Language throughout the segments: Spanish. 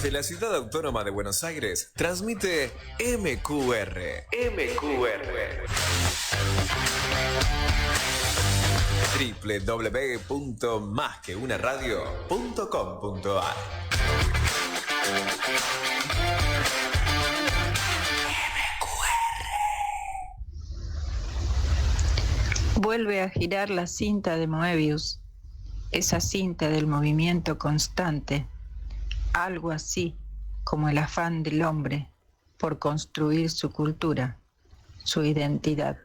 Desde la ciudad autónoma de Buenos Aires, transmite MQR. www.masqueunaradio.com.ar. Vuelve a girar la cinta de Moebius, esa cinta del movimiento constante, algo así como el afán del hombre por construir su cultura, su identidad.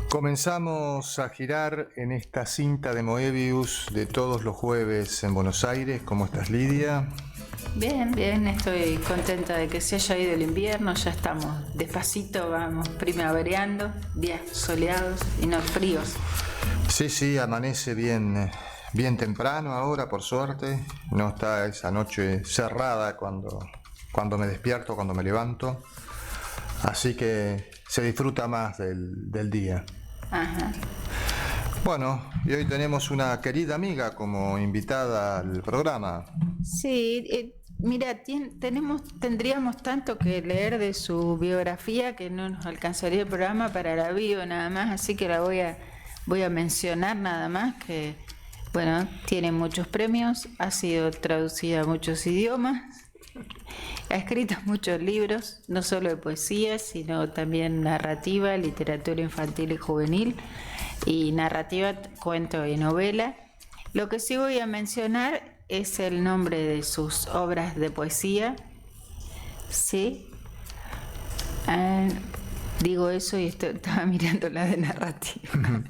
Comenzamos a girar en esta cinta de Moebius de todos los jueves en Buenos Aires. ¿Cómo estás, Lidia? Bien, estoy contenta de que se haya ido el invierno, ya estamos despacito, vamos primavereando, días soleados y no fríos. Sí, amanece bien temprano ahora, por suerte. No está esa noche cerrada cuando me despierto, cuando me levanto. Así que se disfruta más del día. Ajá. Bueno, y hoy tenemos una querida amiga como invitada al programa. Sí, mira, tendríamos tanto que leer de su biografía que no nos alcanzaría el programa para la bio nada más, así que la voy a mencionar nada más, que bueno, tiene muchos premios, ha sido traducida a muchos idiomas, ha escrito muchos libros, no solo de poesía, sino también narrativa, literatura infantil y juvenil, y narrativa, cuento y novela. Lo que sí voy a mencionar es el nombre de sus obras de poesía, ¿sí? Digo eso y estaba mirando la de narrativa.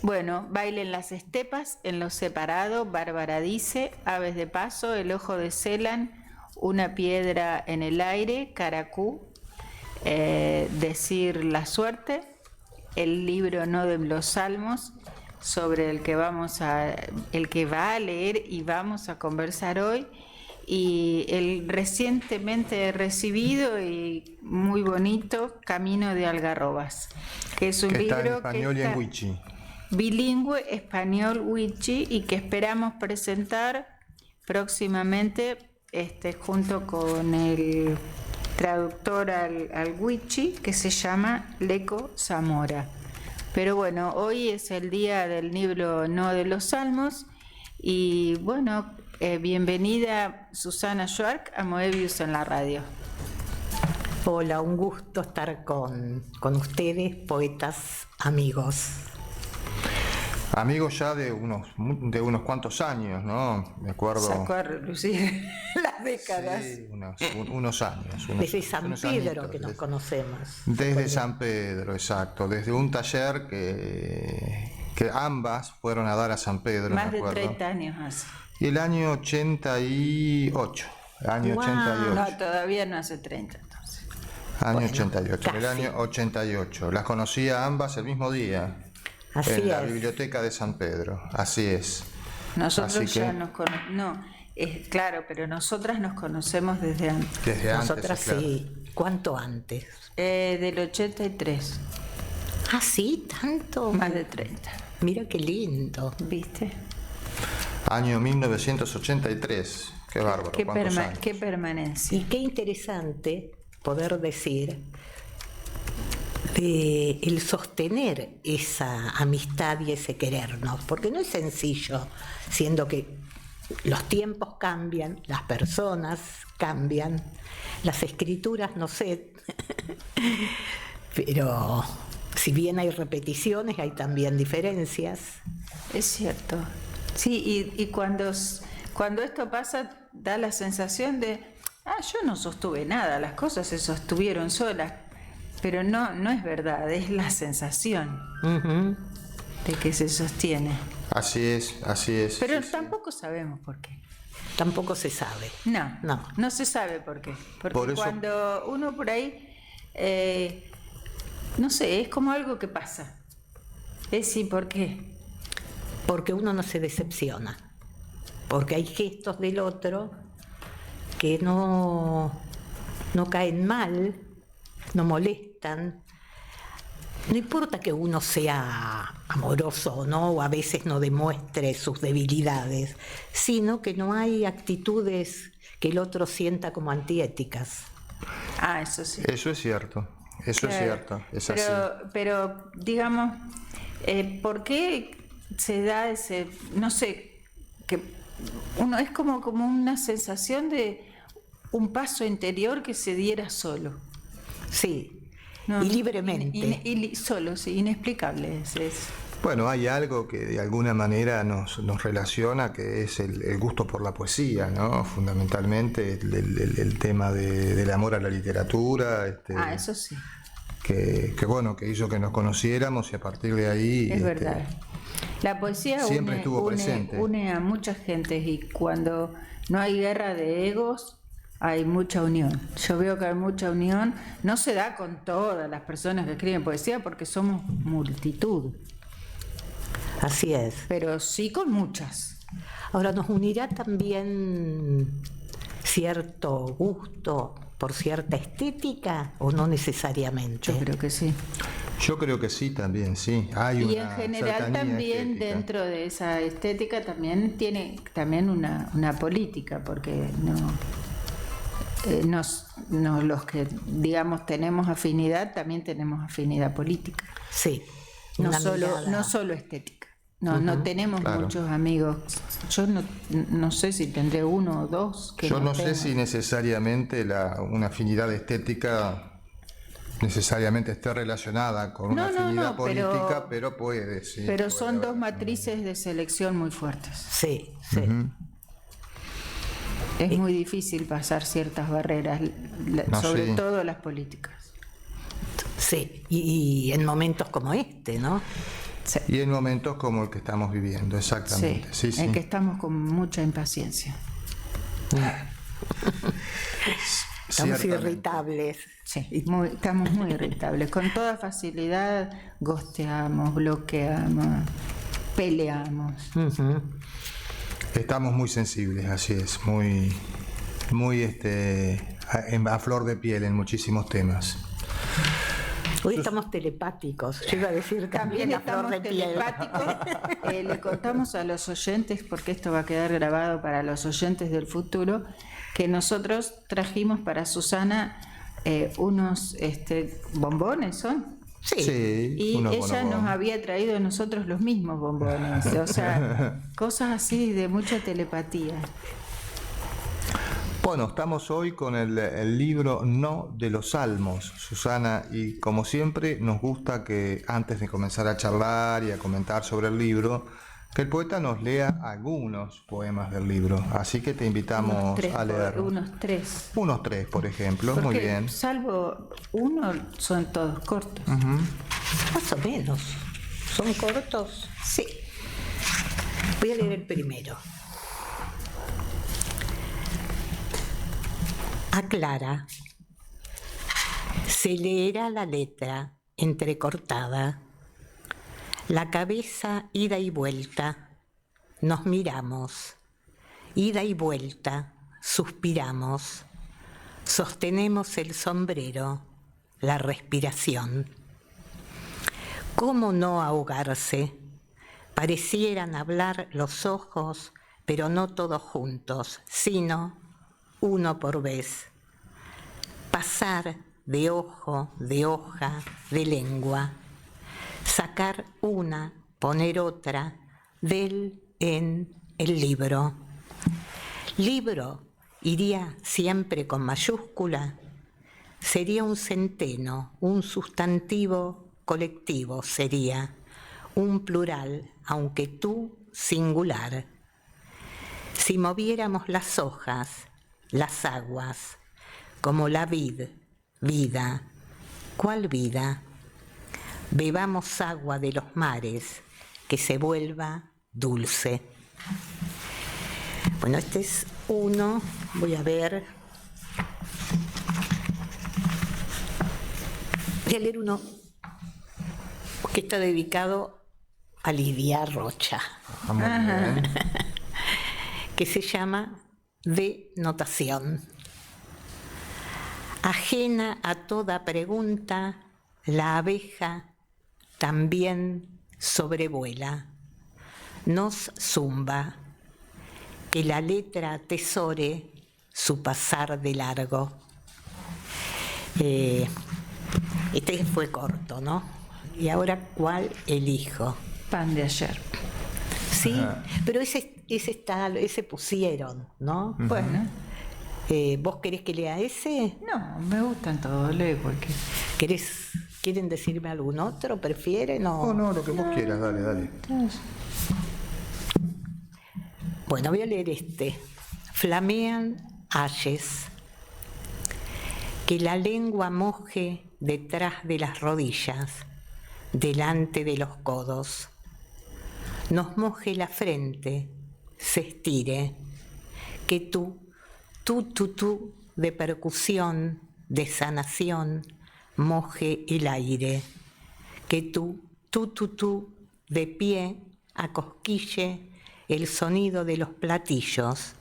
Bueno, Baile en las estepas, En lo separado, Bárbara dice, Aves de paso, El ojo de Celan, Una piedra en el aire, Caracú, Decir la suerte, el libro No de los Salmos, sobre el que va a leer y vamos a conversar hoy, y el recientemente recibido y muy bonito Camino de Algarrobas, que es un libro está en español y en wichí. Bilingüe español-wichí, y que esperamos presentar próximamente junto con el traductor al wichí, que se llama Leco Zamora. Pero bueno, hoy es el día del libro No de los Salmos, y bueno, bienvenida Susana Schwark a Moebius en la radio. Hola, un gusto estar con ustedes, poetas amigos. Amigos ya de unos cuantos años, ¿no? Me acuerdo. Sacó a relucir las décadas. Sí, unos años. Desde San Pedro que nos conocemos. Desde San Pedro, exacto. Desde un taller que ambas fueron a dar a San Pedro. Más de 30 años hace. Y el año 88. Wow. 88. No, todavía no hace 30 entonces. Año 88. Casi. El año 88. Las conocí a ambas el mismo día. Así en la es. biblioteca de San Pedro, así es. Nosotros así ya que... nos conocemos, no, claro, pero nosotras nos conocemos desde antes. Desde Nosotras antes, claro. sí. ¿Cuánto antes? Del 83. Ah, sí, tanto. Más de 30. Mira qué lindo. ¿Viste? Año 1983. Qué bárbaro. Qué permanencia. Y qué interesante poder decir de el sostener esa amistad y ese querernos, porque no es sencillo, siendo que los tiempos cambian, las personas cambian, las escrituras no sé, pero si bien hay repeticiones, hay también diferencias. Es cierto. Sí, y cuando esto pasa, da la sensación de, yo no sostuve nada, las cosas se sostuvieron solas. Pero no es verdad, es la sensación de que se sostiene. Así es. Pero tampoco sabemos por qué. Tampoco se sabe. No se sabe por qué. Porque por eso... cuando uno por ahí, no sé, es como algo que pasa. Sí, ¿por qué? Porque uno no se decepciona. Porque hay gestos del otro que no caen mal, no molestan. No importa que uno sea amoroso o no, o a veces no demuestre sus debilidades, sino que no hay actitudes que el otro sienta como antiéticas. Ah, eso sí. Eso es cierto, eso es cierto, es así. Pero digamos, ¿por qué se da ese, no sé, que uno es como una sensación de un paso interior que se diera solo? Sí, No, y libremente. Solo, sí, inexplicable es. Bueno, hay algo que de alguna manera nos relaciona, que es el gusto por la poesía, ¿no? Fundamentalmente el tema del amor a la literatura. Eso sí. Que bueno, que hizo que nos conociéramos y a partir de ahí... Es verdad. La poesía siempre estuvo presente. Une a mucha gente, y cuando no hay guerra de egos, hay mucha unión. Yo veo que hay mucha unión. No se da con todas las personas que escriben poesía porque somos multitud, Así es. pero sí con muchas. Ahora, ¿nos unirá también cierto gusto por cierta estética o no necesariamente? Yo creo que sí. Yo creo que sí también, sí. Hay Y en una general cercanía también estética. dentro de esa estética también tiene también una política, porque los que digamos tenemos afinidad también tenemos afinidad política, Sí. no una solo mirada. estética. No tenemos claro. muchos amigos. Yo no sé si tendré uno o dos que Yo no sé tengan. si necesariamente una afinidad estética necesariamente esté relacionada con una afinidad política, pero puede, sí. Pero puede son dos haber. matrices de selección muy fuertes. Sí, sí. Es muy difícil pasar ciertas barreras, sobre sí. todo las políticas. Sí, y en momentos como este, ¿no? Sí. Y en momentos como el que estamos viviendo, exactamente. Sí, sí. En que estamos con mucha impaciencia. Estamos Ciertamente. irritables. Sí, estamos muy irritables. Con toda facilidad gosteamos, bloqueamos, peleamos. Ujú. Estamos muy sensibles, así es, muy a flor de piel en muchísimos temas. Hoy estamos telepáticos. Yo iba a decir también a flor estamos de piel. telepáticos. Le contamos a los oyentes, porque esto va a quedar grabado para los oyentes del futuro, que nosotros trajimos para Susana unos bombones, ¿son? Sí. Y unos ella bonobón. nos había traído a nosotros los mismos bombones, o sea, cosas así de mucha telepatía. Bueno, estamos hoy con el libro No de los Salmos, Susana, y como siempre nos gusta que antes de comenzar a charlar y a comentar sobre el libro, que el poeta nos lea algunos poemas del libro, así que te invitamos a leer. Unos tres. Unos tres, por ejemplo, Porque muy bien. salvo uno, son todos cortos. Más o menos. ¿Son cortos? Sí. Voy a leer el primero. Aclara. Se leerá la letra entrecortada. La cabeza ida y vuelta. Nos miramos. Ida y vuelta. Suspiramos. Sostenemos el sombrero. La respiración. ¿Cómo no ahogarse? Parecieran hablar los ojos, pero no todos juntos, sino uno por vez. Pasar de ojo, de hoja, de lengua. Sacar una, poner otra, del, en, el libro. Libro iría siempre con mayúscula. Sería un centeno, un sustantivo colectivo sería, un plural, aunque tú singular. Si moviéramos las hojas, las aguas, como la vid, vida, ¿cuál vida? Bebamos agua de los mares, que se vuelva dulce. Bueno, este es uno, voy a ver. Voy a leer uno que está dedicado a Lidia Rocha, Muy bien. que se llama De Notación. Ajena a toda pregunta, la abeja también sobrevuela, nos zumba, que la letra atesore su pasar de largo. Este fue corto, ¿no? Y ahora, ¿cuál elijo? Pan de ayer. Sí, pero ese pusieron, ¿no? Bueno, ¿Vos querés que lea ese? no, me gustan todos, lee porque... ¿Quieren decirme algún otro? ¿Prefieren o...? No, lo que vos quieras, dale. Bueno, voy a leer este. Flamean ayes. Que la lengua moje detrás de las rodillas, delante de los codos. Nos moje la frente, se estire. Que tú de percusión, de sanación, moje el aire. Que tú de pie, acosquille el sonido de los platillos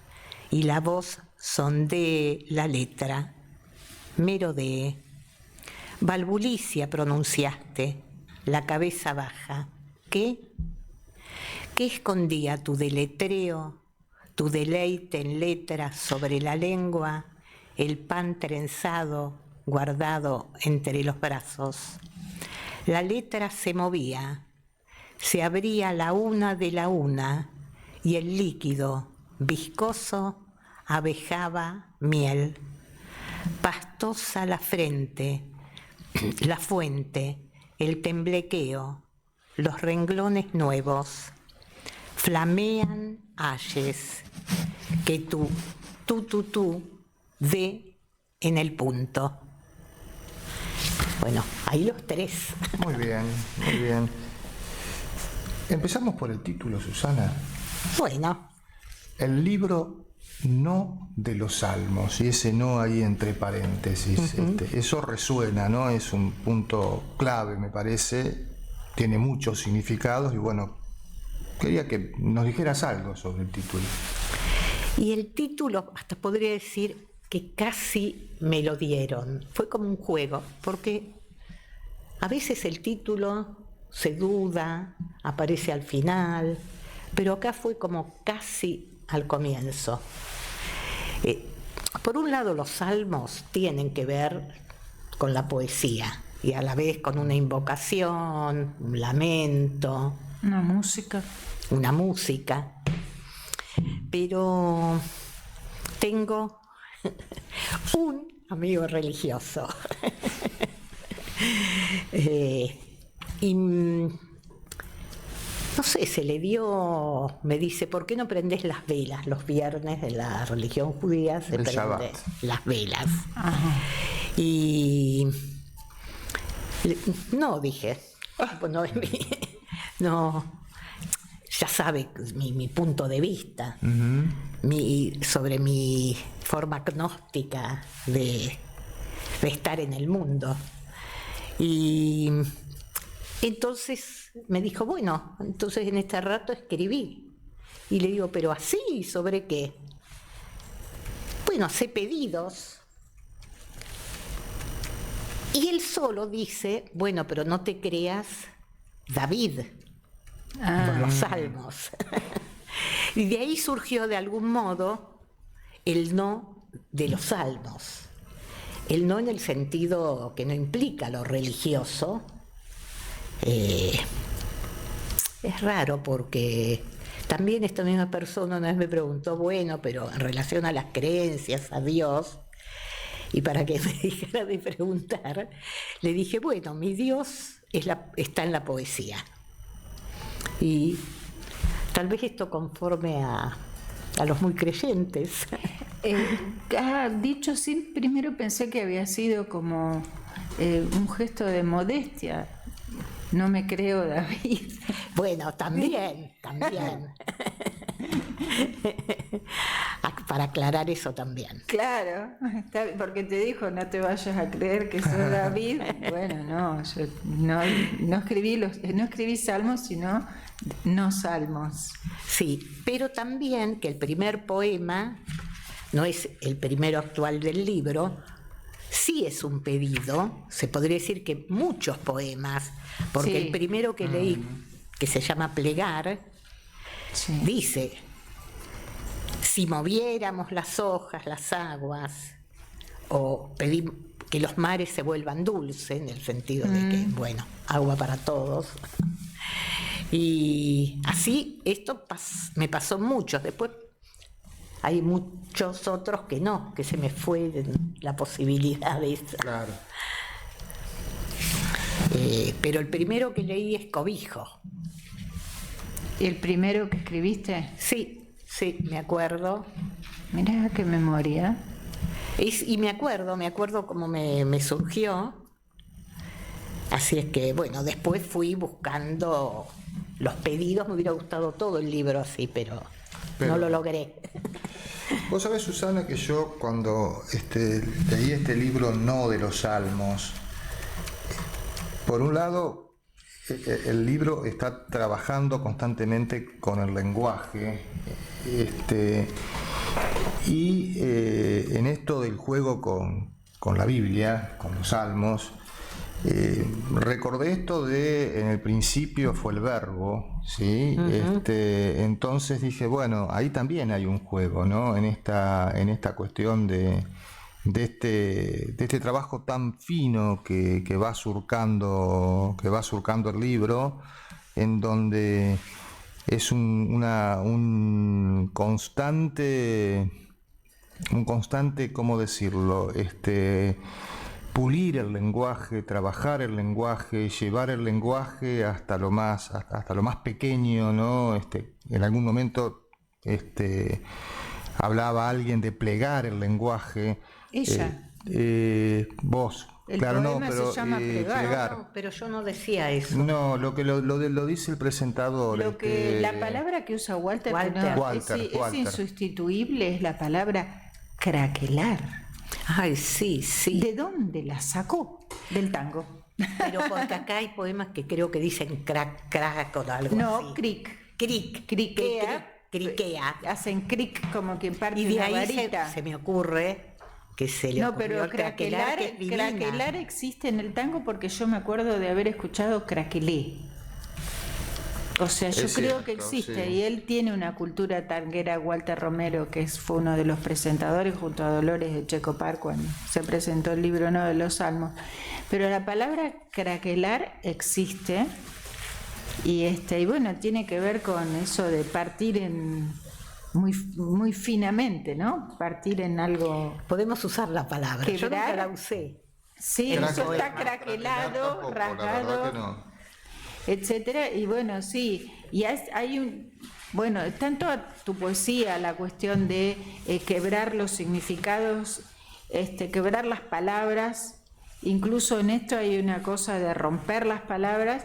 y la voz sondee la letra, merodee. Balbulicia pronunciaste, la cabeza baja. ¿Qué? ¿Qué escondía tu deletreo, tu deleite en letras sobre la lengua, el pan trenzado guardado entre los brazos? La letra se movía, se abría la una de la una, y el líquido, viscoso, abejaba miel. Pastosa la frente, la fuente, el temblequeo, los renglones nuevos. Flamean ayes, que tú, de en el punto. Bueno, ahí los tres. Muy bien. Empezamos por el título, Susana. Bueno. El libro no de los salmos, y ese no ahí entre paréntesis. Eso resuena, ¿no? Es un punto clave, me parece. Tiene muchos significados y bueno, quería que nos dijeras algo sobre el título. Y el título, hasta podría decir que casi me lo dieron. Fue como un juego, porque a veces el título se duda, aparece al final, pero acá fue como casi al comienzo. Por un lado, los salmos tienen que ver con la poesía y a la vez con una invocación, un lamento. Una música. Una música. Pero tengo un amigo religioso. Y no sé, se le dio, me dice, ¿por qué no prendés las velas? Los viernes de la religión judía se El prende Shabbat. las velas. Ajá. Y no, dije, bueno, no, ya sabe mi punto de vista, sobre mi forma agnóstica de estar en el mundo. Y entonces me dijo, bueno, entonces en este rato escribí. Y le digo, ¿pero así? ¿Sobre qué? Bueno, hacé pedidos. Y él solo dice, bueno, pero no te creas David, por los salmos. Y de ahí surgió de algún modo el no de los salmos. El no en el sentido que no implica lo religioso. Es raro porque también esta misma persona una vez me preguntó, bueno, pero en relación a las creencias, a Dios, y para que me dijera de preguntar, le dije, bueno, mi Dios está en la poesía. Y tal vez esto conforme a los muy creyentes. Dicho así, primero pensé que había sido como un gesto de modestia. No me creo David. Bueno, también. Para aclarar eso también. Claro, porque te dijo, no te vayas a creer que soy David. Bueno, no, yo no escribí salmos, sino no salmos. Sí, pero también que el primer poema, no es el primero actual del libro, sí es un pedido, se podría decir que muchos poemas, porque Sí. el primero que leí, que se llama Plegar, Sí. dice: si moviéramos las hojas, las aguas, o pedir que los mares se vuelvan dulces, en el sentido de que, bueno, agua para todos. Y así esto me pasó mucho. Después hay muchos otros que no, que se me fue la posibilidad de esa. Claro. Pero el primero que leí es Cobijo. ¿Y el primero que escribiste? Sí, me acuerdo. Mirá qué memoria. Y me acuerdo cómo me surgió. Así es que, bueno, después fui buscando los pedidos. Me hubiera gustado todo el libro así, pero no lo logré. Vos sabés, Susana, que yo cuando leí este libro No de los Salmos, por un lado, el libro está trabajando constantemente con el lenguaje, y en esto del juego con la Biblia, con los Salmos, recordé esto de en el principio fue el verbo, ¿sí? Entonces dije, bueno, ahí también hay un juego, ¿no? En esta cuestión de este trabajo tan fino que va surcando el libro, en donde es un constante, ¿cómo decirlo? Pulir el lenguaje, trabajar el lenguaje, llevar el lenguaje hasta lo más pequeño, ¿no? En algún momento hablaba alguien de plegar el lenguaje. Ella. Vos. El claro, poema no, pero se llama Plegar. No, pero yo no decía eso. No, lo dice el presentador. La palabra que usa Walter, que no, Walter. es insustituible, es la palabra craquelar. Ay, sí. ¿De dónde la sacó? Del tango. Pero porque acá hay poemas que creo que dicen crack o algo así. No, criquea. Criquea. Hacen cric como quien parte Y de una ahí varita. se me ocurre que se le No, ocurrió pero el craquelar, que es divina. craquelar existe en el tango porque yo me acuerdo de haber escuchado craquelé. O sea, yo Es creo que cierto, existe, sí. y él tiene una cultura tanguera. Walter Romero, que fue uno de los presentadores junto a Dolores de Checopar cuando se presentó el libro No de los Salmos. Pero la palabra craquelar existe, y bueno, tiene que ver con eso de partir muy finamente, ¿no? Partir en algo. Podemos usar la palabra. Yo Quebrar. nunca la usé. Sí, eso está craquelado, tampoco, rasgado, la verdad que no. etcétera. Y bueno, sí, y está en toda tu poesía la cuestión de quebrar los significados, quebrar las palabras. Incluso en esto hay una cosa de romper las palabras.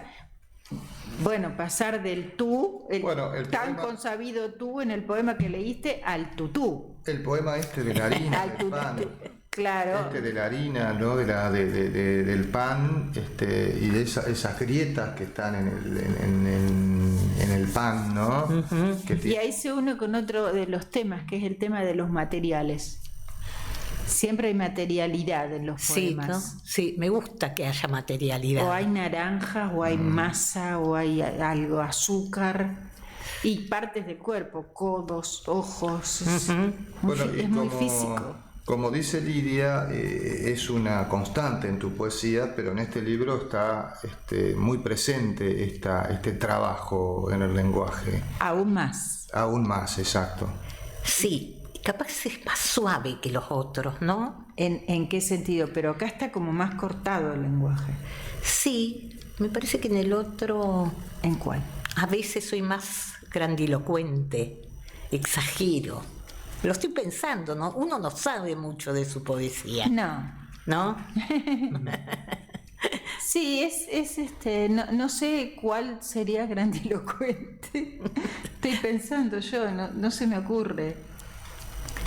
Bueno, pasar del tú, el tan poema, consabido tú en el poema que leíste, al tutú. El poema de la harina, Al del tutú, pan. claro. De la harina, ¿no? Del pan, y de esas grietas que están en el pan, ¿no? Y ahí se une con otro de los temas, que es el tema de los materiales. Siempre hay materialidad en los poemas. ¿no? Sí, me gusta que haya materialidad. O hay naranjas, o hay masa, o hay algo, azúcar, y partes del cuerpo, codos, ojos. Es muy físico. Como dice Lidia, es una constante en tu poesía, pero en este libro está muy presente este trabajo en el lenguaje. Aún más. Aún más, exacto. Sí, capaz es más suave que los otros, ¿no? ¿En qué sentido? Pero acá está como más cortado el lenguaje. Sí, me parece que en el otro... ¿En cuál? A veces soy más grandilocuente, exagero. Lo estoy pensando, ¿no? Uno no sabe mucho de su poesía. ¿No? Sí, no sé cuál sería grandilocuente. Estoy pensando yo, no se me ocurre.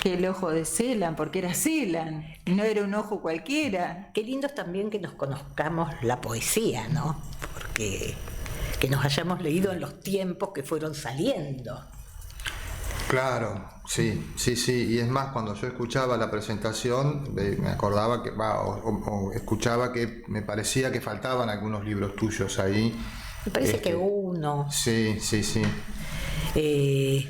Que el ojo de Celan, porque era Celan, no era un ojo cualquiera. Qué lindo es también que nos conozcamos la poesía, ¿no? Porque que nos hayamos leído en los tiempos que fueron saliendo. Claro, sí, sí, sí. Y es más, cuando yo escuchaba la presentación, me acordaba que, o escuchaba que me parecía que faltaban algunos libros tuyos ahí. Me parece que uno. Sí, sí, sí. Y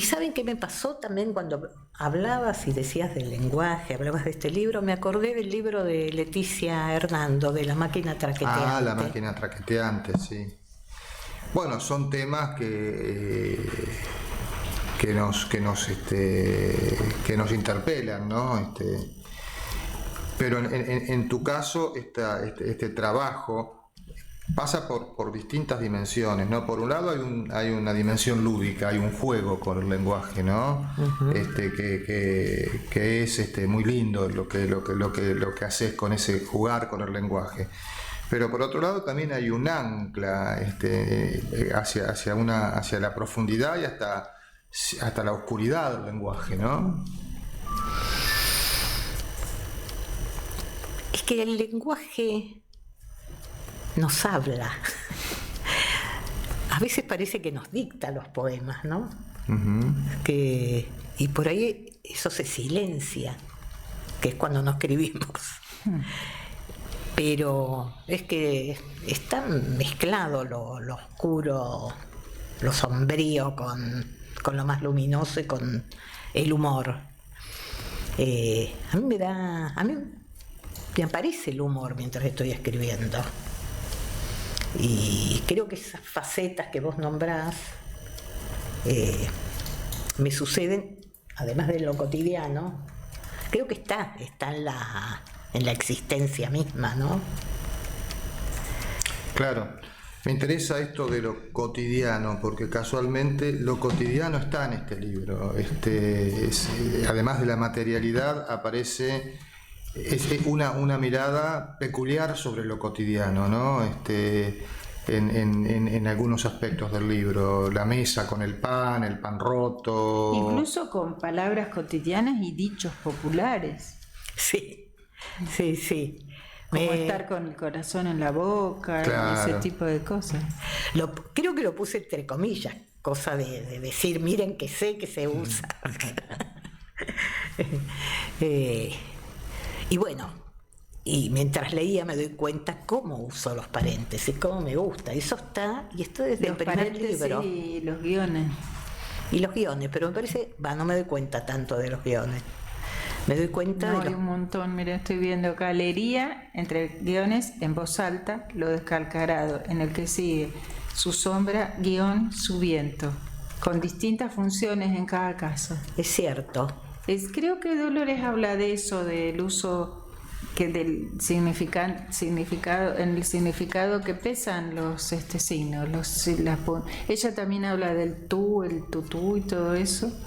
¿saben qué me pasó también cuando hablabas y decías del lenguaje, hablabas de este libro? Me acordé del libro de Leticia Hernando, de La máquina traqueteante. Ah, La máquina traqueteante, sí. Bueno, son temas que nos interpelan, ¿no? Pero en tu caso, este trabajo pasa por distintas dimensiones, ¿no? Por un lado hay una dimensión lúdica, hay un juego con el lenguaje, ¿no? Uh-huh. Que es muy lindo lo que haces con ese jugar con el lenguaje. Pero por otro lado también hay un ancla hacia la profundidad y hasta la oscuridad del lenguaje, ¿no? Es que el lenguaje nos habla. A veces parece que nos dicta los poemas, ¿no? Uh-huh. Y por ahí eso se silencia, que es cuando no escribimos. Pero es que está mezclado lo oscuro, lo sombrío con lo más luminoso y con el humor. A mí me aparece el humor mientras estoy escribiendo. Y creo que esas facetas que vos nombrás me suceden, además de lo cotidiano, creo que está en la existencia misma, ¿no? Claro, me interesa esto de lo cotidiano, porque casualmente lo cotidiano está en este libro. Además de la materialidad, aparece una mirada peculiar sobre lo cotidiano, ¿no? En algunos aspectos del libro, la mesa con el pan roto. Incluso con palabras cotidianas y dichos populares. Sí, sí, sí. Como estar con el corazón en la boca, claro. Ese tipo de cosas. Creo que lo puse entre comillas, cosa de decir, miren que sé que se usa. Y bueno, y mientras leía me doy cuenta cómo uso los paréntesis, cómo me gusta. Eso está, y esto desde el primer libro. Y los guiones. Y los guiones, pero me parece, no me doy cuenta tanto de los guiones. Me doy cuenta no, de hay un montón. Mira, estoy viendo acá, leería entre guiones en voz alta lo descalcarado, en el que sigue su sombra, guión, su viento, con distintas funciones en cada caso. Es cierto. Creo que Dolores habla de eso, del uso del significado, en el significado que pesan los signos. Ella también habla del tú, el tutú y todo eso.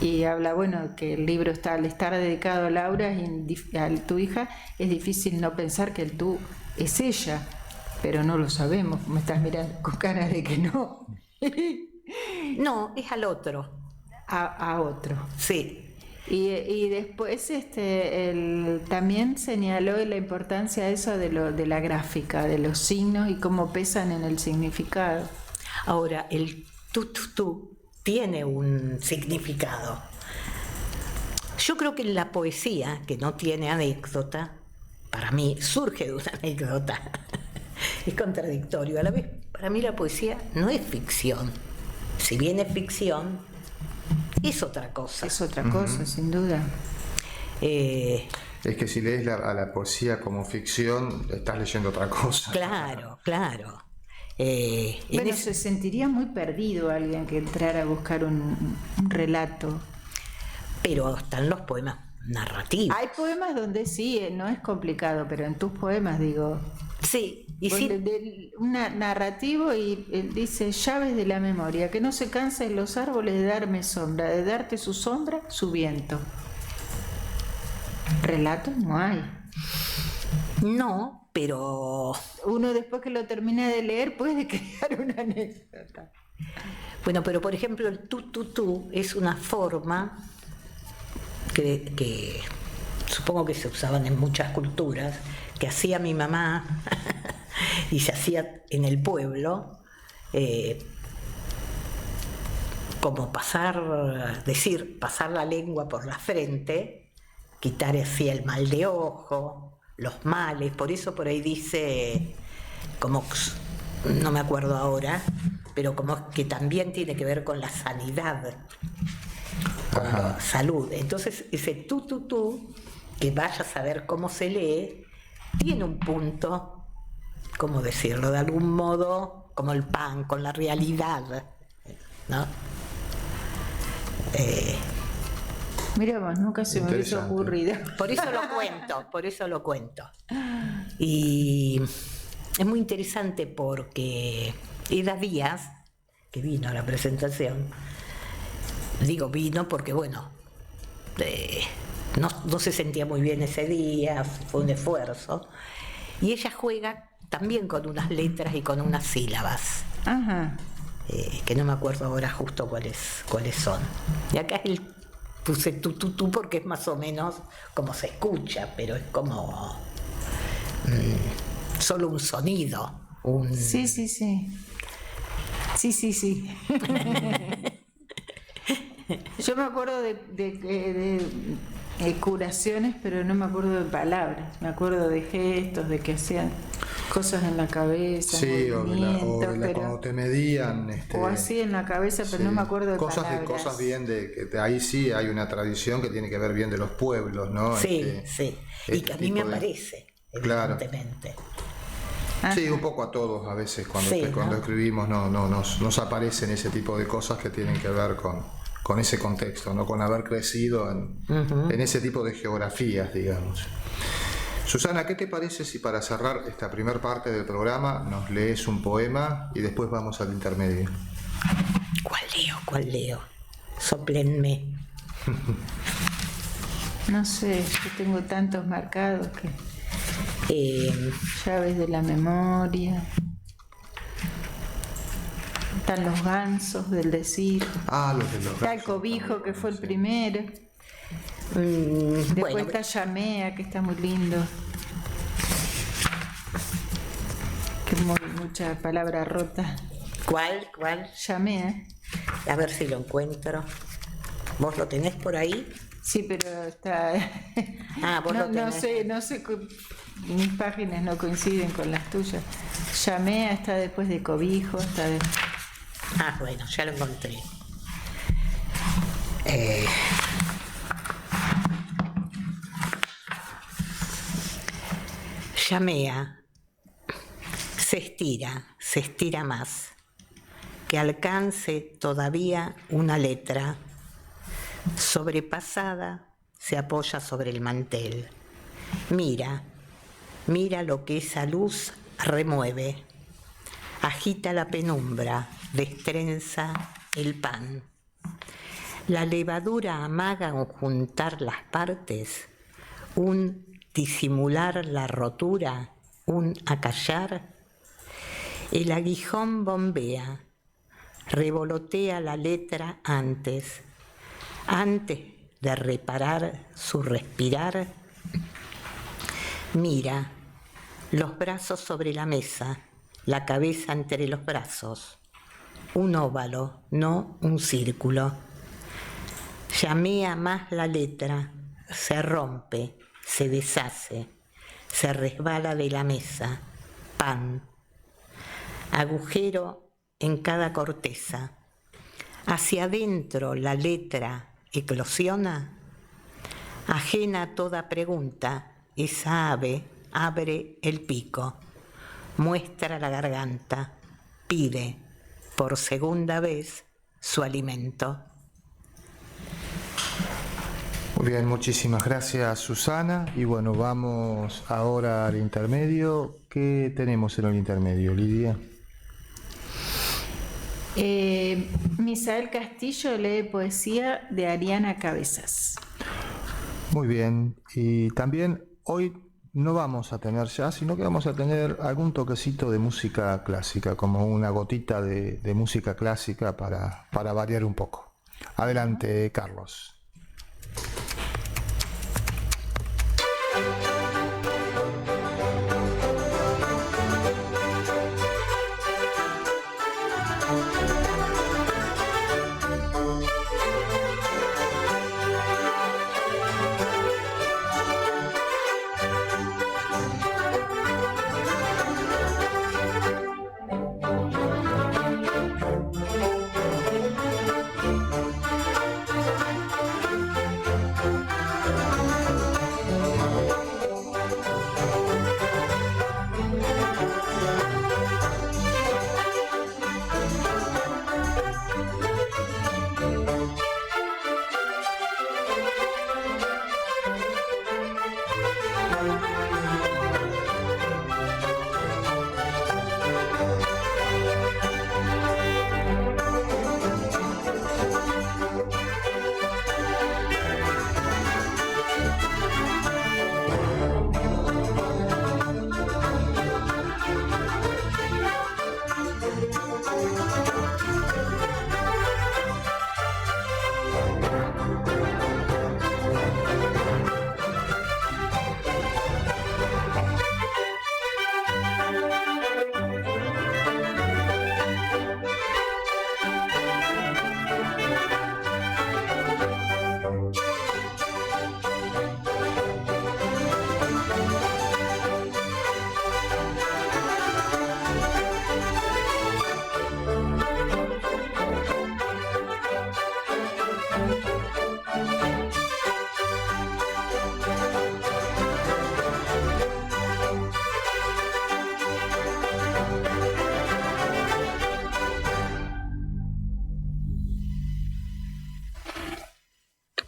Y habla, bueno, que el libro al estar dedicado a Laura y a tu hija, es difícil no pensar que el tú es ella, pero no lo sabemos. Me estás mirando con cara de que no. No, es al otro. A otro. Sí. Y después también señaló la importancia de eso de la gráfica, de los signos y cómo pesan en el significado. Ahora, el tú tiene un significado. Yo creo que en la poesía, que no tiene anécdota, para mí surge de una anécdota. Es contradictorio. A la vez, para mí la poesía no es ficción. Si bien es ficción, es otra cosa. Es otra cosa, sin duda. Es que si lees a la poesía como ficción, estás leyendo otra cosa. Claro, claro. Se sentiría muy perdido alguien que entrara a buscar un relato. Pero están los poemas narrativos. Hay poemas donde sí, no es complicado, pero en tus poemas, digo... Sí, y sí. Un narrativo y dice, llaves de la memoria, que no se cansen los árboles de darme sombra, de darte su sombra, su viento. Relatos no hay. No, pero... Uno después que lo termina de leer puede crear una anécdota. Bueno, pero por ejemplo el tú es una forma que supongo que se usaban en muchas culturas, que hacía mi mamá y se hacía en el pueblo como pasar la lengua por la frente, quitar así el mal de ojo, los males. Por eso por ahí dice, como, no me acuerdo ahora, pero como que también tiene que ver con la sanidad, con la salud. Entonces ese tú, que vaya a saber cómo se lee, tiene un punto, ¿cómo decirlo? De algún modo, como el pan, con la realidad, ¿no? Mira vos, nunca se me hubiese ocurrido. Por eso lo cuento. Y es muy interesante porque Eda Díaz, que vino a la presentación, digo vino porque bueno, no se sentía muy bien ese día, fue un esfuerzo, y ella juega también con unas letras y con unas sílabas. Ajá. Que no me acuerdo ahora justo cuáles son. Y acá puse tú porque es más o menos como se escucha, pero es como solo un sonido. Sí. Yo me acuerdo de curaciones, pero no me acuerdo de palabras. Me acuerdo de gestos, de que hacían cosas en la cabeza, sí, pero, cuando te medían. O así en la cabeza, pero no me acuerdo de palabras. Cosas bien que ahí sí hay una tradición que tiene que ver bien de los pueblos, ¿no? Sí. Y que a mí me aparece, evidentemente. Claro. Sí, un poco a todos a veces cuando escribimos nos aparecen ese tipo de cosas que tienen que ver con ese contexto, ¿no? Con haber crecido en ese tipo de geografías, digamos. Susana, ¿qué te parece si para cerrar esta primera parte del programa nos lees un poema y después vamos al intermedio? ¿Cuál leo? Sóplenme. No sé, yo tengo tantos marcados que... llaves de la memoria. Están los gansos del decir. Los de los Está el cobijo, que fue el primero. Después está Llamea, que está muy lindo. Que mucha palabra rota. ¿Cuál? Llamea. A ver si lo encuentro. ¿Vos lo tenés por ahí? Sí, pero está... vos lo tenés. No sé, mis páginas no coinciden con las tuyas. Llamea está después de cobijo, está de... Bueno, ya lo encontré. Llamea. Se estira más. Que alcance todavía una letra. Sobrepasada, se apoya sobre el mantel. Mira lo que esa luz remueve. Agita la penumbra, destrenza el pan. La levadura amaga en juntar las partes, un disimular la rotura, un acallar. El aguijón bombea, revolotea la letra antes de reparar su respirar. Mira, los brazos sobre la mesa, la cabeza entre los brazos, un óvalo, no un círculo. Llamea más la letra, se rompe, se deshace, se resbala de la mesa, pan. Agujero en cada corteza. Hacia adentro la letra eclosiona. Ajena a toda pregunta, esa ave abre el pico, muestra la garganta, pide por segunda vez su alimento. Muy bien, muchísimas gracias, Susana. Y bueno, vamos ahora al intermedio. ¿Qué tenemos en el intermedio, Lidia? Misael Castillo lee poesía de Ariana Cabezas. Muy bien, y también hoy no vamos a tener jazz, sino que vamos a tener algún toquecito de música clásica, como una gotita de música clásica para variar un poco. Adelante, Carlos.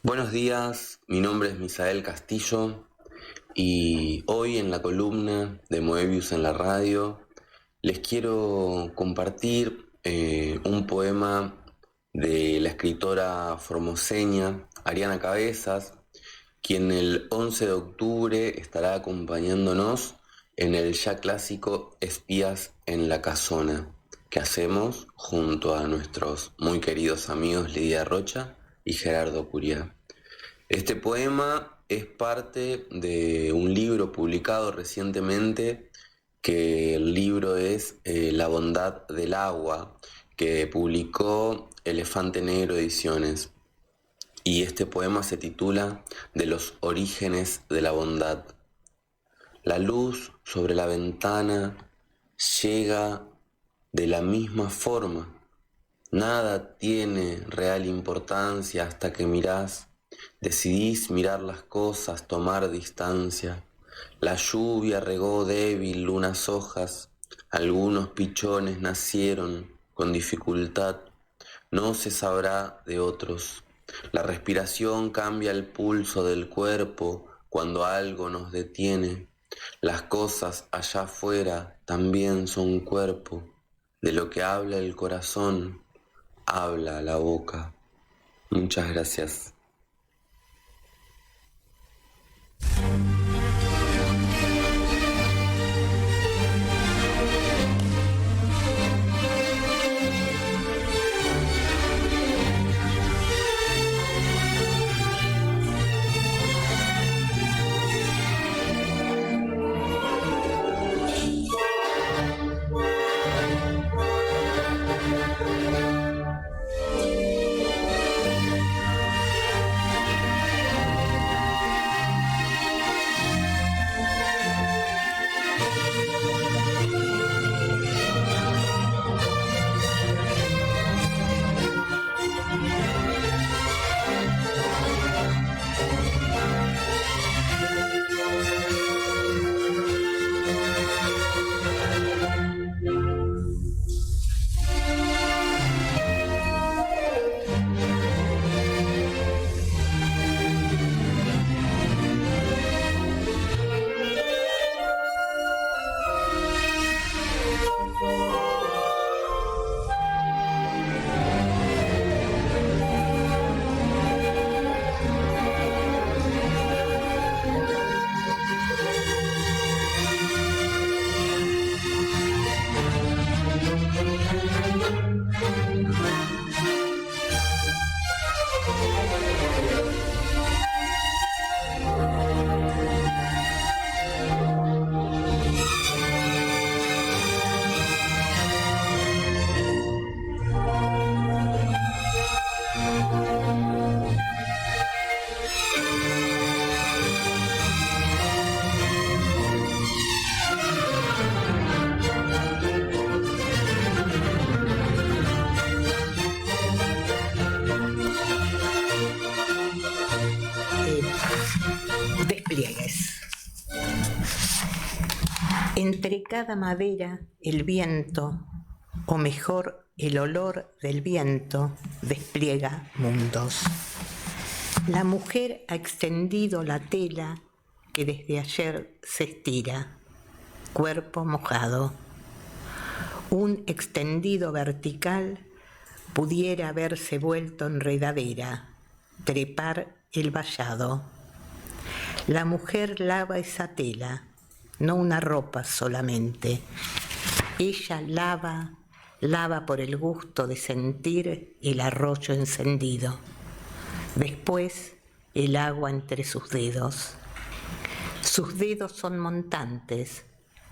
Buenos días, mi nombre es Misael Castillo y hoy en la columna de Moebius en la radio les quiero compartir un poema de la escritora formoseña Ariana Cabezas, quien el 11 de octubre estará acompañándonos en el ya clásico Espías en la Casona, que hacemos junto a nuestros muy queridos amigos Lidia Rocha y Gerardo Curiá. Este poema es parte de un libro publicado recientemente, que el libro es La bondad del agua, que publicó Elefante Negro Ediciones. Y este poema se titula De los orígenes de la bondad. La luz sobre la ventana llega de la misma forma. Nada tiene real importancia hasta que mirás. Decidís mirar las cosas, tomar distancia. La lluvia regó débil unas hojas, algunos pichones nacieron con dificultad, no se sabrá de otros. La respiración cambia el pulso del cuerpo cuando algo nos detiene. Las cosas allá afuera también son cuerpo. De lo que habla el corazón, habla la boca. Muchas gracias. Despliegues. Entre cada madera el viento, o mejor el olor del viento, despliega mundos. La mujer ha extendido la tela que desde ayer se estira, cuerpo mojado. Un extendido vertical pudiera haberse vuelto enredadera, trepar el vallado. La mujer lava esa tela, no una ropa solamente. Ella lava por el gusto de sentir el arroyo encendido. Después el agua entre sus dedos. Sus dedos son montantes,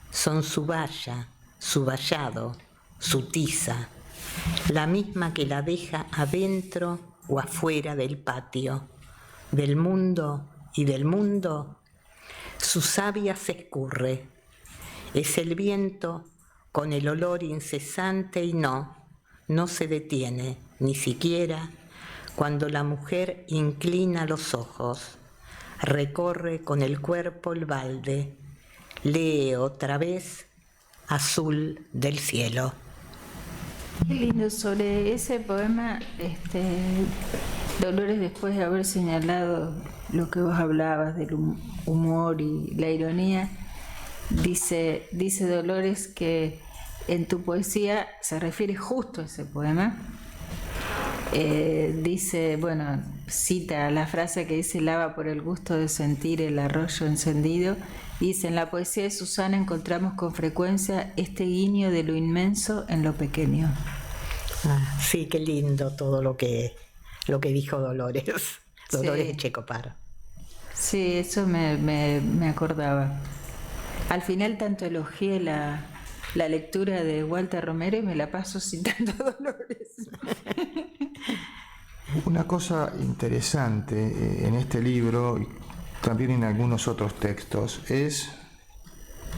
son su valla, su vallado, su tiza, la misma que la deja adentro o afuera del patio, del mundo y del mundo. Su savia se escurre, es el viento con el olor incesante y no se detiene, ni siquiera cuando la mujer inclina los ojos, recorre con el cuerpo el balde, lee otra vez Azul del cielo. Qué lindo. Sobre ese poema, Dolores, después de haber señalado lo que vos hablabas del humor y la ironía, dice Dolores que en tu poesía se refiere justo a ese poema. Dice, bueno, cita la frase que dice: lava por el gusto de sentir el arroyo encendido. Dice: en la poesía de Susana encontramos con frecuencia este guiño de lo inmenso en lo pequeño. Sí, qué lindo todo lo que dijo Dolores Sí. Echecopar. Sí, eso me acordaba. Al final tanto elogié la lectura de Walter Romero y me la paso citando a Dolores. Una cosa interesante en este libro y también en algunos otros textos es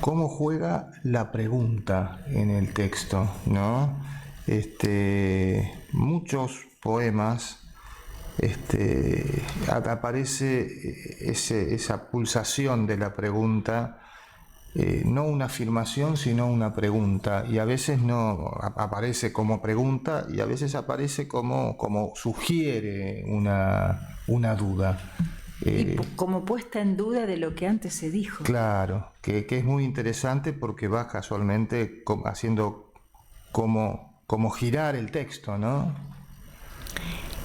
cómo juega la pregunta en el texto, ¿no? Muchos poemas aparece esa pulsación de la pregunta, no una afirmación sino una pregunta, y a veces no aparece como pregunta y a veces aparece como sugiere una duda. Y como puesta en duda de lo que antes se dijo. Claro, que es muy interesante porque va casualmente haciendo como girar el texto, ¿no?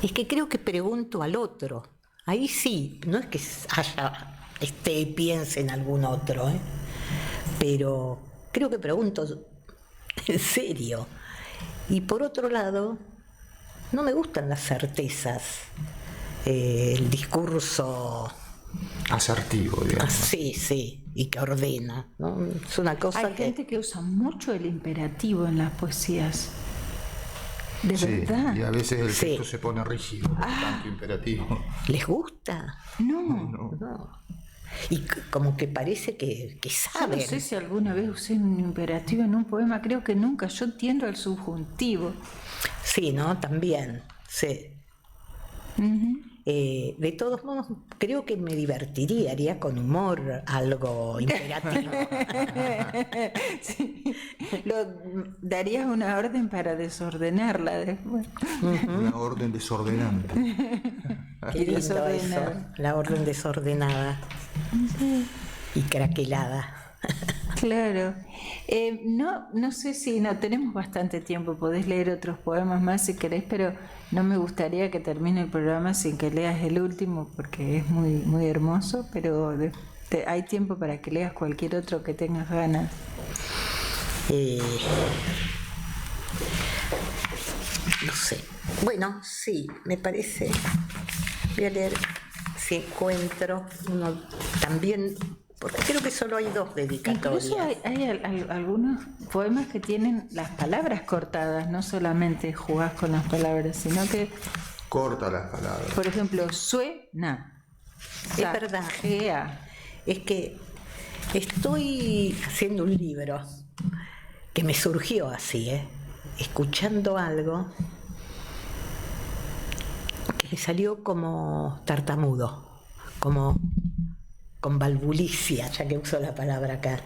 Es que creo que pregunto al otro. Ahí sí, no es que esté y piense en algún otro, pero creo que pregunto en serio. Y por otro lado, no me gustan las certezas, el discurso Asertivo, digamos. sí, y que ordena, ¿no? Es una cosa Hay gente que usa mucho el imperativo en las poesías. De verdad. Y a veces el Sí. texto se pone rígido, por tanto imperativo. ¿Les gusta? No. No. Y como que parece que Yo saben. no sé si alguna vez usé un imperativo en un poema, creo que nunca. Yo tiendo al subjuntivo. Sí, ¿no? También, sí. Ujú. De todos modos, creo que me divertiría, haría con humor algo imperativo. Sí. Darías una orden para desordenarla después. Una orden desordenante. Qué lindo eso, Desordenada. la orden desordenada y craquelada. Claro. No sé si no tenemos bastante tiempo, podés leer otros poemas más si querés, pero no me gustaría que termine el programa sin que leas el último porque es muy, muy hermoso, pero hay tiempo para que leas cualquier otro que tengas ganas. No sé. Bueno, sí, me parece. Voy a leer si encuentro uno también, porque creo que solo hay 2 dedicatorias. Incluso hay algunos poemas que tienen las palabras cortadas, no solamente jugás con las palabras, sino que, Corta las palabras. por ejemplo, suena. Es verdad. Gea. Es que estoy haciendo un libro que me surgió así, escuchando algo que me salió como tartamudo, como con balbulicia, ya que uso la palabra acá.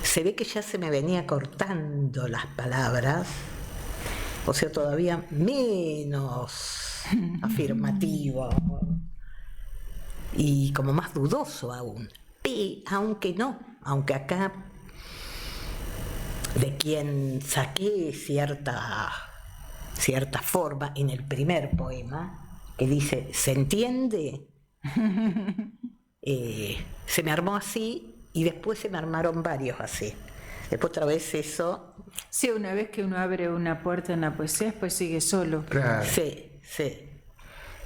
Se ve que ya se me venía cortando las palabras, o sea, todavía menos afirmativo y como más dudoso aún. Aunque acá de quien saqué cierta forma en el primer poema, que dice, ¿se entiende? Se me armó así y después se me armaron varios así. Después otra vez eso. Sí, una vez que uno abre una puerta en la poesía, después sigue solo. Claro. Sí.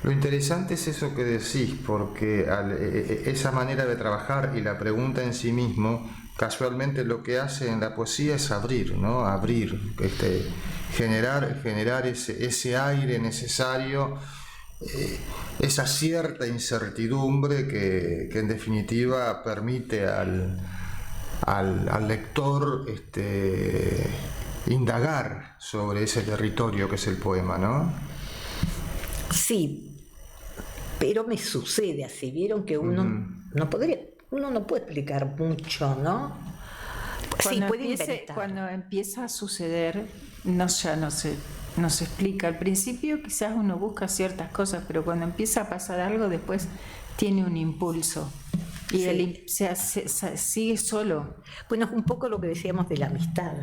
Lo interesante es eso que decís, porque esa manera de trabajar y la pregunta en sí mismo, casualmente lo que hace en la poesía es abrir, ¿no? Abrir, generar ese aire necesario, esa cierta incertidumbre que en definitiva permite al lector indagar sobre ese territorio que es el poema, ¿no? Sí, pero me sucede así. Vieron que uno no puede explicar mucho, ¿no? Sí, puede inventar. Cuando empieza a suceder, ya no se nos explica. Al principio quizás uno busca ciertas cosas, pero cuando empieza a pasar algo después tiene un impulso y Sí. sigue solo. Bueno, es un poco lo que decíamos de la amistad.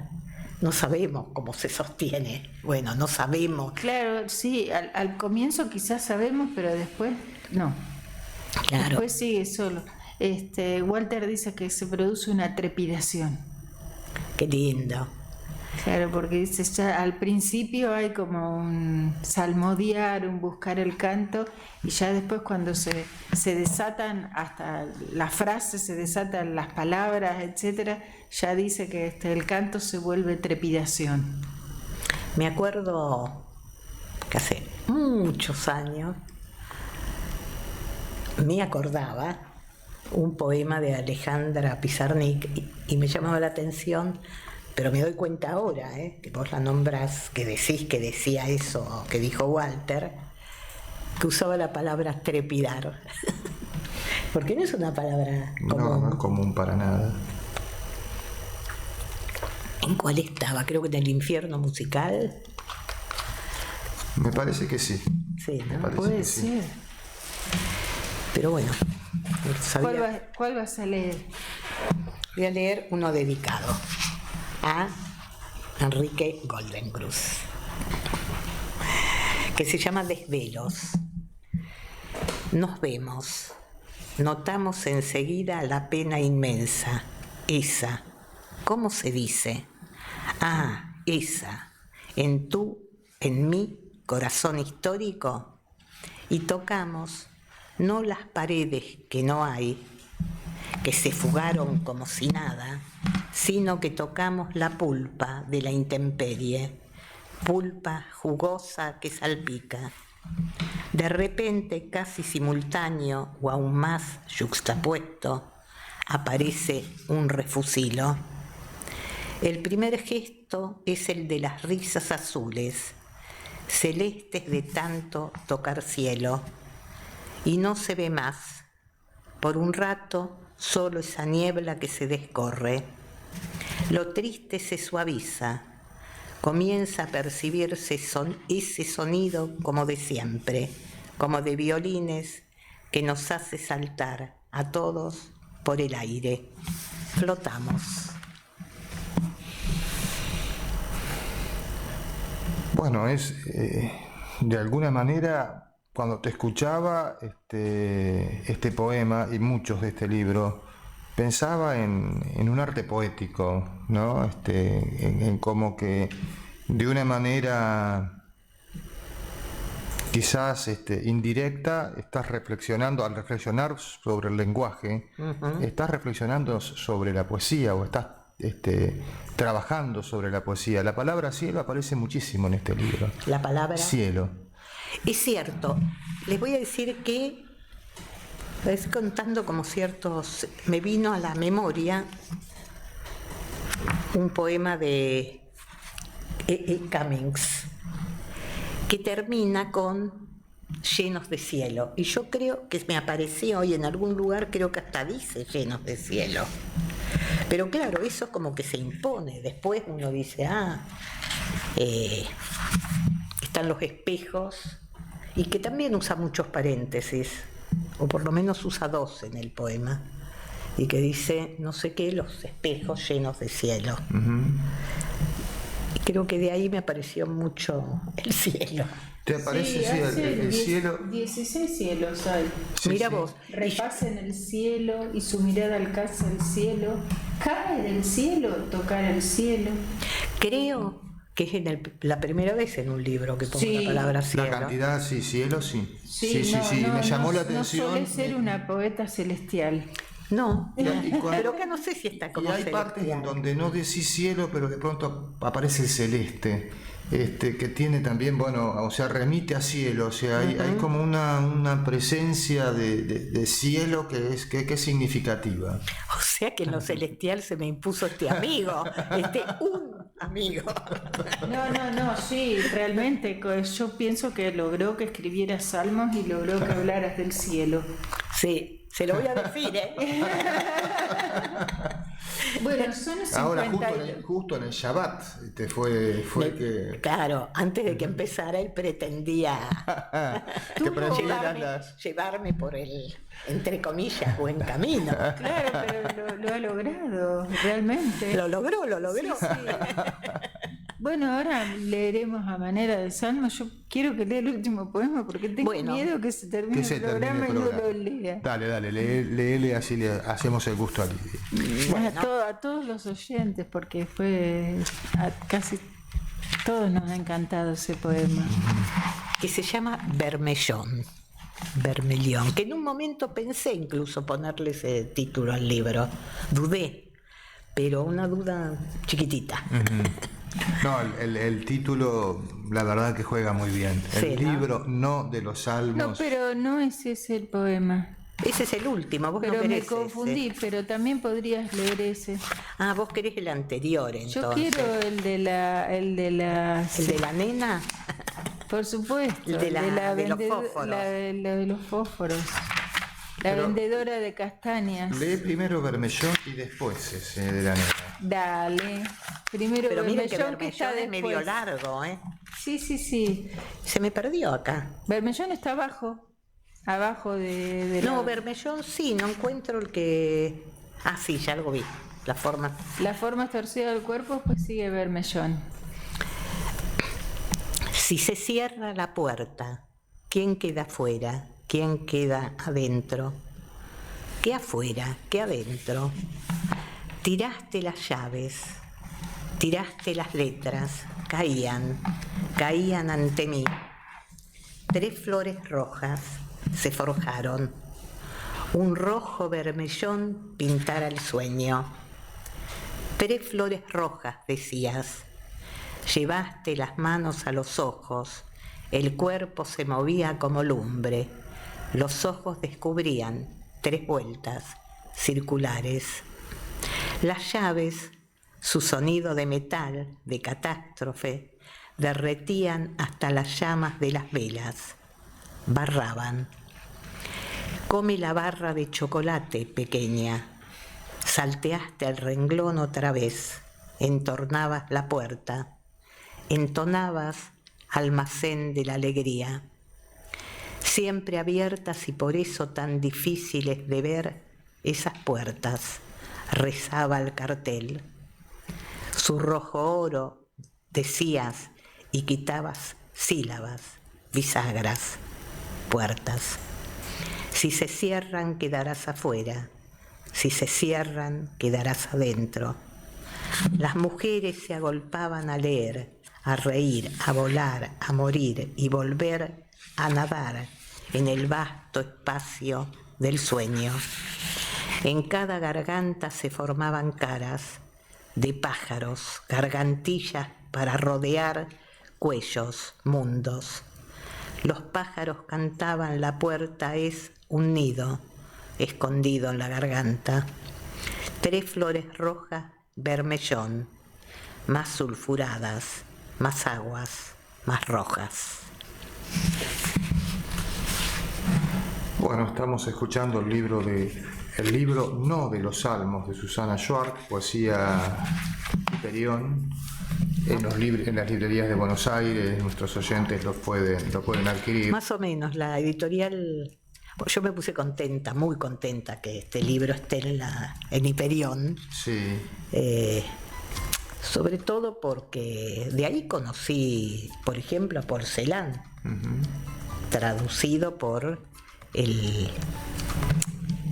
No sabemos cómo se sostiene. Bueno, no sabemos. Claro, sí, al comienzo quizás sabemos, pero después no. Claro. Después sigue solo. Walter dice que se produce una trepidación. Qué lindo. Claro, porque dice, ya al principio hay como un salmodiar, un buscar el canto, y ya después cuando se desatan hasta las frases, se desatan las palabras, etcétera, ya dice que el canto se vuelve trepidación. Me acuerdo que hace muchos años me acordaba un poema de Alejandra Pizarnik y me llamaba la atención, pero me doy cuenta ahora, que vos la nombrás, que decís que decía eso, que dijo Walter, que usaba la palabra trepidar. Porque no es una palabra común. No es común para nada. ¿En cuál estaba? Creo que en el infierno musical. Me parece que sí. Sí, Me ¿no? parece Puede que sí. ser. Pero bueno, sabía. ¿Cuál vas a leer? Voy a leer uno dedicado a Enrique Goldencruz, que se llama Desvelos. Nos vemos, notamos enseguida la pena inmensa, esa, ¿cómo se dice? Ah, esa, en mi corazón histórico, y tocamos no las paredes que no hay, que se fugaron como si nada, sino que tocamos la pulpa de la intemperie, pulpa jugosa que salpica. De repente, casi simultáneo o aún más yuxtapuesto, aparece un refusilo. El primer gesto es el de las risas azules, celestes de tanto tocar cielo, y no se ve más. Por un rato, solo esa niebla que se descorre. Lo triste se suaviza, comienza a percibirse ese sonido como de siempre, como de violines que nos hace saltar a todos por el aire. Flotamos. Bueno, es de alguna manera, cuando te escuchaba este poema y muchos de este libro, pensaba en un arte poético, ¿no? En como que de una manera quizás indirecta estás reflexionando, al reflexionar sobre el lenguaje, estás reflexionando sobre la poesía o estás trabajando sobre la poesía. La palabra cielo aparece muchísimo en este libro. La palabra cielo. Es cierto. Les voy a decir que estoy contando como ciertos. Me vino a la memoria un poema de E. Cummings que termina con llenos de cielo. Y yo creo que me apareció hoy en algún lugar, creo que hasta dice llenos de cielo. Pero claro, eso es como que se impone. Después uno dice, están los espejos, y que también usa muchos paréntesis, o por lo menos usa dos en el poema, y que dice, no sé qué, los espejos llenos de cielo. Y creo que de ahí me apareció mucho el cielo. ¿Te aparece el cielo? 16 cielos hay. Sí, Mira sí. vos, Repasen el cielo y su mirada alcanza el cielo. Cae del cielo tocar el cielo. creo que es la primera vez en un libro que pongo Sí. la palabra cielo. La cantidad, sí, cielo, sí. Sí, no, me llamó la no atención. suele ser una poeta celestial. No, Y cuando- pero acá no sé si está como Y hay partes en celestial. donde no decís cielo, pero de pronto aparece el celeste, que tiene también, bueno, o sea, remite a cielo, o sea, hay como una presencia de cielo que es significativa. O sea que en lo celestial se me impuso este amigo, un amigo. No, sí, realmente yo pienso que logró que escribieras salmos y logró que hablaras del cielo. Sí, se lo voy a decir, Bueno, son 50. Ahora justo en el Shabbat fue que Claro, antes de que empezara él pretendía llevarme por el, entre comillas, buen camino. Claro, pero lo ha logrado, realmente. Lo logró. Sí, sí. Bueno, ahora leeremos a manera de salmo. Yo quiero que lea el último poema porque tengo miedo que se termine el programa y no lo lea. Dale, léele, así le hacemos el gusto a Lidia. Bueno, a todos los oyentes, porque a casi todos nos ha encantado ese poema. Que se llama Bermellón, que en un momento pensé incluso ponerle ese título al libro. Dudé, pero una duda chiquitita. No, el título, la verdad que juega muy bien. El libro, no de los salmos. No, pero no ese es el poema. Ese es el último, vos pero no querés me confundí, pero también podrías leer ese. Ah, vos querés el anterior, entonces. Yo quiero el de la ¿El de la nena? Por supuesto. El de los fósforos. De los fósforos. La vendedora de castañas. Lee primero Bermellón y después ese de la nena. Dale. Primero pero miren Bermellón, que está es medio largo, ¿eh? Sí. Se me perdió acá. Bermellón está abajo de No, Bermellón sí, no encuentro el que... Ah, sí, ya lo vi. La forma torcida del cuerpo, pues sigue Bermellón. Si se cierra la puerta, ¿quién queda afuera? ¿Quién queda adentro? ¿Qué afuera? ¿Qué adentro? Tiraste las llaves, tiraste las letras, caían ante mí. 3 flores rojas se forjaron. Un rojo bermellón pintara el sueño. 3 flores rojas, decías. Llevaste las manos a los ojos. El cuerpo se movía como lumbre. Los ojos descubrían 3 vueltas circulares. Las llaves, su sonido de metal, de catástrofe, derretían hasta las llamas de las velas. Barraban. Come la barra de chocolate, pequeña. Salteaste al renglón otra vez. Entornabas la puerta. Entonabas almacén de la alegría. Siempre abiertas y por eso tan difíciles de ver esas puertas, rezaba el cartel. Su rojo oro, decías, y quitabas sílabas, bisagras, puertas. Si se cierran, quedarás afuera. Si se cierran, quedarás adentro. Las mujeres se agolpaban a leer, a reír, a volar, a morir y volver a nadar en el vasto espacio del sueño. En cada garganta se formaban caras de pájaros, gargantillas para rodear cuellos, mundos. Los pájaros cantaban, la puerta es un nido escondido en la garganta. 3 flores rojas, bermellón, más sulfuradas, más aguas, más rojas. Bueno, estamos escuchando el libro no de los salmos de Susana Schwartz, poesía Hiperión, en las librerías de Buenos Aires. Nuestros oyentes lo pueden adquirir. Más o menos, la editorial. Yo me puse contenta, muy contenta que este libro esté en Hiperión. Sí. Sobre todo porque de ahí conocí, por ejemplo, a Porcelán, traducido por el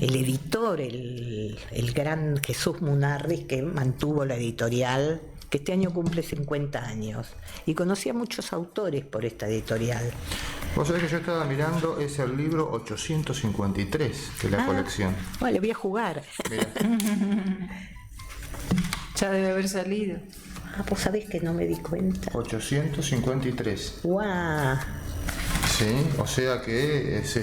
editor, el gran Jesús Munarriz, que mantuvo la editorial, que este año cumple 50 años. Y conocí a muchos autores por esta editorial. Vos sabés que yo estaba mirando, es el libro 853 de la colección. Bueno, le voy a jugar. Ya debe haber salido. Ah, vos sabés que no me di cuenta. 853. ¡Guau! Sí, o sea que es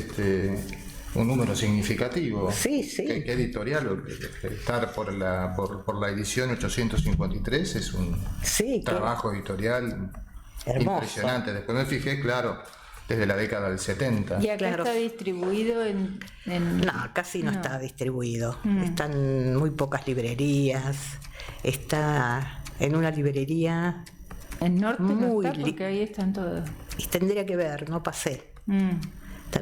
un número significativo. Sí, sí. ¿Qué editorial? Estar por la edición 853 es un trabajo editorial hermoso. Impresionante. Después me fijé, claro, desde la década del 70. ¿Y acá Claro. está distribuido en...? No, casi no está distribuido. Están en muy pocas librerías. Está en una librería En Norte no Muy está, porque ahí están todos. y tendría que ver, no pasé. Mm.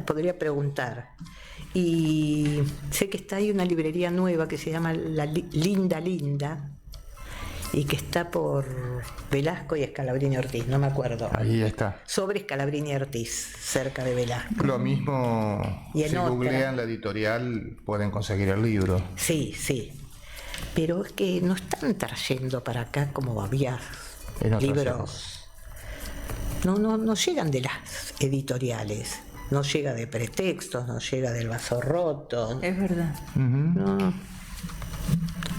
Podría preguntar. Y sé que está ahí una librería nueva que se llama Linda Linda y que está por Velasco y Scalabrini Ortiz, no me acuerdo. Ahí está. Sobre Scalabrini Ortiz, cerca de Velasco. Lo mismo, Y en si otra. googlean la editorial, pueden conseguir el libro. Sí, sí. Pero es que no están trayendo para acá como había En otras libros. No llegan de las editoriales. No llega de Pretextos, no llega del Vaso Roto. Es verdad. Ujú, No.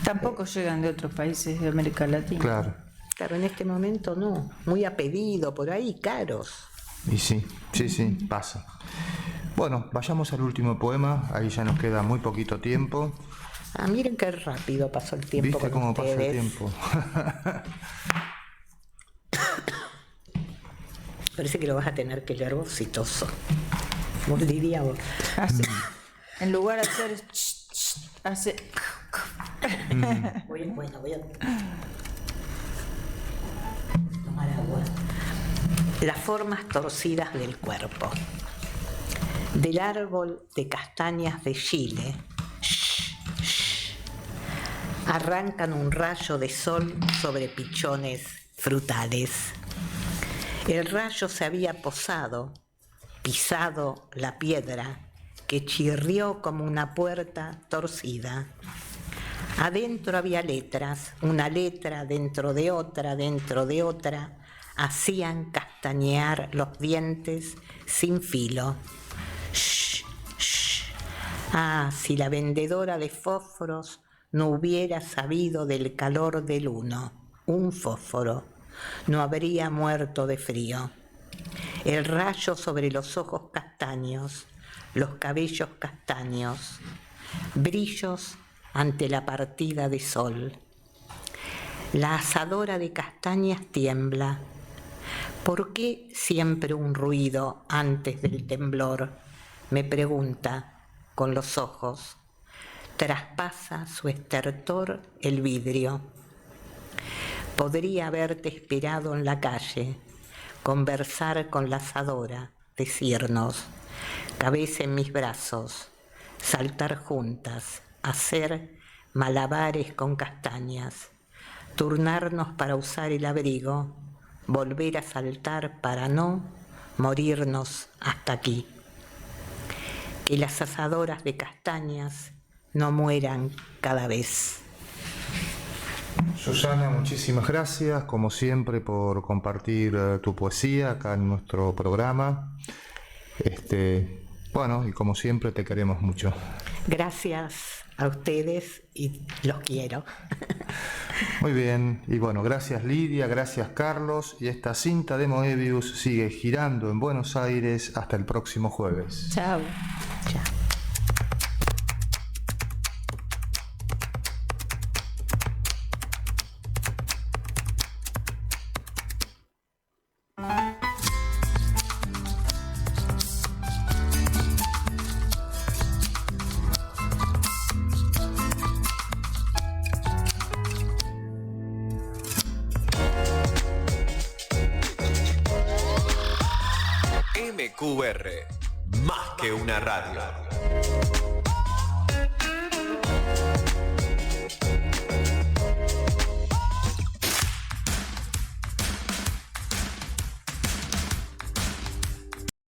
Tampoco llegan de otros países de América Latina. claro. Claro, en este momento no. Muy a pedido, por ahí, caros. Y sí, pasa. Bueno, vayamos al último poema, ahí ya nos queda muy poquito tiempo. Ah, miren qué rápido pasó el tiempo ¿Viste con cómo pasa el ustedes. tiempo? Parece que lo vas a tener que leer vos, Citoso. Vos, Lidia, vos. Hace- en lugar de hacer... hace... Voy a tomar agua. Las formas torcidas del cuerpo. Del árbol de castañas de Chile, arrancan un rayo de sol sobre pichones frutales. El rayo se había posado, pisado la piedra, que chirrió como una puerta torcida. Adentro había letras, una letra dentro de otra, hacían castañear los dientes sin filo. Shh, shh. Ah, si la vendedora de fósforos no hubiera sabido del calor del uno, un fósforo, no habría muerto de frío. El rayo sobre los ojos castaños, los cabellos castaños, brillos ante la partida de sol. La asadora de castañas tiembla. ¿Por qué siempre un ruido antes del temblor? Me pregunta con los ojos. Traspasa su estertor el vidrio. Podría haberte esperado en la calle, conversar con la asadora, decirnos, cabeza en mis brazos, saltar juntas, hacer malabares con castañas, turnarnos para usar el abrigo, volver a saltar para no morirnos hasta aquí. Que las asadoras de castañas no mueran cada vez. Susana, muchísimas gracias, como siempre, por compartir tu poesía acá en nuestro programa. Bueno, y como siempre te queremos mucho. Gracias a ustedes y los quiero. Muy bien, y bueno, gracias Lidia, gracias Carlos, y esta cinta de Moebius sigue girando en Buenos Aires hasta el próximo jueves. Chao. Chao. MQR, más que una radio.